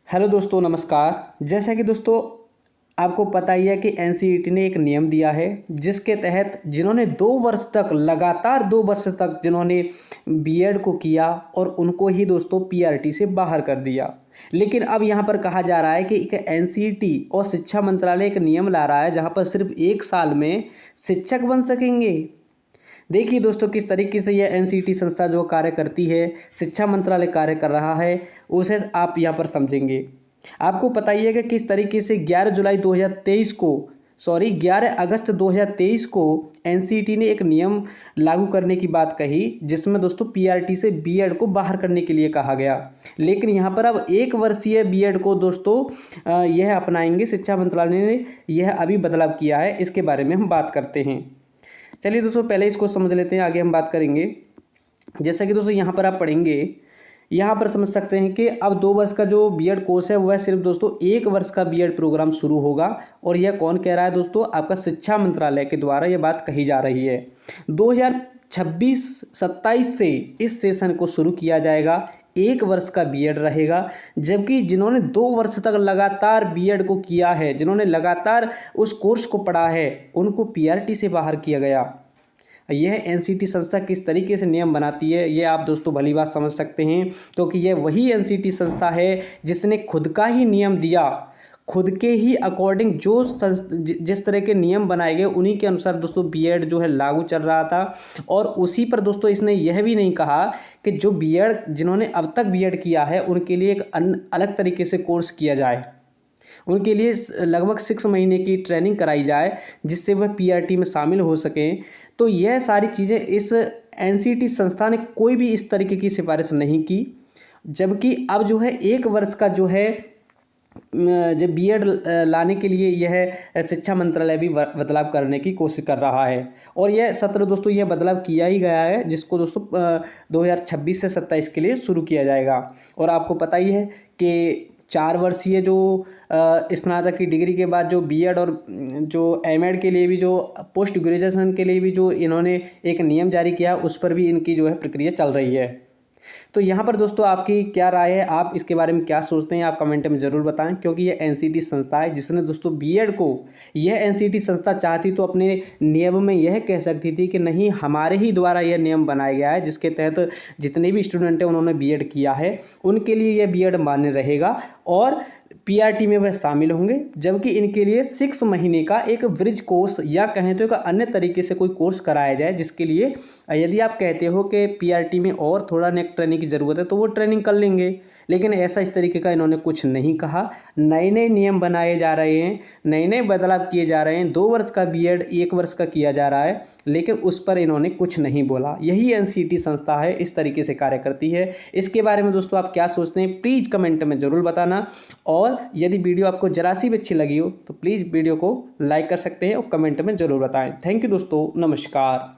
Hello दोस्तों, नमस्कार। जैसा कि दोस्तों आपको पता ही है कि एनसीईटी ने एक नियम दिया है जिसके तहत जिन्होंने 2 वर्ष तक लगातार 2 वर्ष तक जिन्होंने बीएड को किया और उनको ही दोस्तों पीआरटी से बाहर कर दिया। लेकिन अब यहाँ पर कहा जा रहा है कि एक एनसीईटी और शिक्षा मंत्रालय एक नियम ला रहा है जहाँ पर सिर्फ 1 साल में शिक्षक बन सकेंगे। देखिए दोस्तों, किस तरीके से यह एनसीईटी संस्था जो कार्य करती है, शिक्षा मंत्रालय कार्य कर रहा है, उसे आप यहाँ पर समझेंगे। आपको पता ही है कि किस तरीके से 11 अगस्त 2023 को एनसीईटी ने एक नियम लागू करने की बात कही जिसमें दोस्तों पीआरटी से बीएड को बाहर करने के लिए कहा गया। लेकिन यहाँ पर अब 1 वर्षीय बीएड को दोस्तों यह अपनाएंगे। शिक्षा मंत्रालय ने यह अभी बदलाव किया है, इसके बारे में हम बात करते हैं। चलिए दोस्तों, पहले इसको समझ लेते हैं, आगे हम बात करेंगे। जैसा कि दोस्तों यहाँ पर आप पढ़ेंगे, यहाँ पर समझ सकते हैं कि अब 2 वर्ष का जो बीएड कोर्स है वह सिर्फ दोस्तों 1 वर्ष का बीएड प्रोग्राम शुरू होगा। और यह कौन कह रहा है दोस्तों? आपका शिक्षा मंत्रालय के द्वारा यह बात कही जा रही है। 2026-27 से इस सेशन को शुरू किया जाएगा। 1 वर्ष का बीएड रहेगा, जबकि जिन्होंने 2 वर्ष तक लगातार बीएड को किया है, जिन्होंने लगातार उस कोर्स को पढ़ा है, उनको पीआरटी से बाहर किया गया। यह एनसीईटी संस्था किस तरीके से नियम बनाती है ये आप दोस्तों भली बात समझ सकते हैं, क्योंकि यह वही एनसीईटी संस्था है जिसने खुद का ही नियम दिया, खुद के ही अकॉर्डिंग जो जिस तरह के नियम बनाए गए उन्हीं के अनुसार दोस्तों बीएड जो है लागू चल रहा था। और उसी पर दोस्तों इसने यह भी नहीं कहा कि जो बीएड जिन्होंने अब तक बीएड किया है उनके लिए एक अलग तरीके से कोर्स किया जाए, उनके लिए लगभग 6 महीने की ट्रेनिंग कराई जाए जिससे वह पीआरटी में शामिल हो सकें। तो यह सारी चीज़ें इस एनसीईटी संस्था ने कोई भी इस तरीके की सिफारिश नहीं की। जबकि अब जो है 1 वर्ष का जो है जब बीएड लाने के लिए यह शिक्षा मंत्रालय भी बदलाव करने की कोशिश कर रहा है। और यह सत्र दोस्तों यह बदलाव किया ही गया है, जिसको दोस्तों 2026 से 27 के लिए शुरू किया जाएगा। और आपको पता ही है कि 4 वर्षीय जो स्नातक की डिग्री के बाद जो बीएड और जो एमएड के लिए भी जो पोस्ट ग्रेजुएशन के लिए भी जो इन्होंने एक नियम जारी किया, उस पर भी इनकी जो है प्रक्रिया चल रही है। तो यहाँ पर दोस्तों आपकी क्या राय है, आप इसके बारे में क्या सोचते हैं, आप कमेंट में ज़रूर बताएं। क्योंकि ये एनसीईटी संस्था है जिसने दोस्तों बीएड को, यह एनसीईटी संस्था चाहती तो अपने नियम में यह कह सकती थी कि नहीं, हमारे ही द्वारा यह नियम बनाया गया है जिसके तहत जितने भी स्टूडेंट हैं उन्होंने बीएड किया है उनके लिए यह बीएड मान्य रहेगा और पीआरटी में वह शामिल होंगे। जबकि इनके लिए 6 महीने का एक ब्रिज कोर्स या कहें तो एक अन्य तरीके से कोई कोर्स कराया जाए, जिसके लिए यदि आप कहते हो कि पीआरटी में और थोड़ा नेक ट्रेनिंग की ज़रूरत है तो वो ट्रेनिंग कर लेंगे। लेकिन ऐसा इस तरीके का इन्होंने कुछ नहीं कहा। नए नए नियम बनाए जा रहे हैं, नए नए बदलाव किए जा रहे हैं। 2 वर्ष का बीएड 1 वर्ष का किया जा रहा है, लेकिन उस पर इन्होंने कुछ नहीं बोला। यही एनसीईटी संस्था है, इस तरीके से कार्य करती है। इसके बारे में दोस्तों आप क्या सोचते हैं, प्लीज़ कमेंट में ज़रूर बताना। और यदि वीडियो आपको जरा सी भी अच्छी लगी हो तो प्लीज़ वीडियो को लाइक कर सकते हैं और कमेंट में ज़रूर बताएं। थैंक यू दोस्तों, नमस्कार।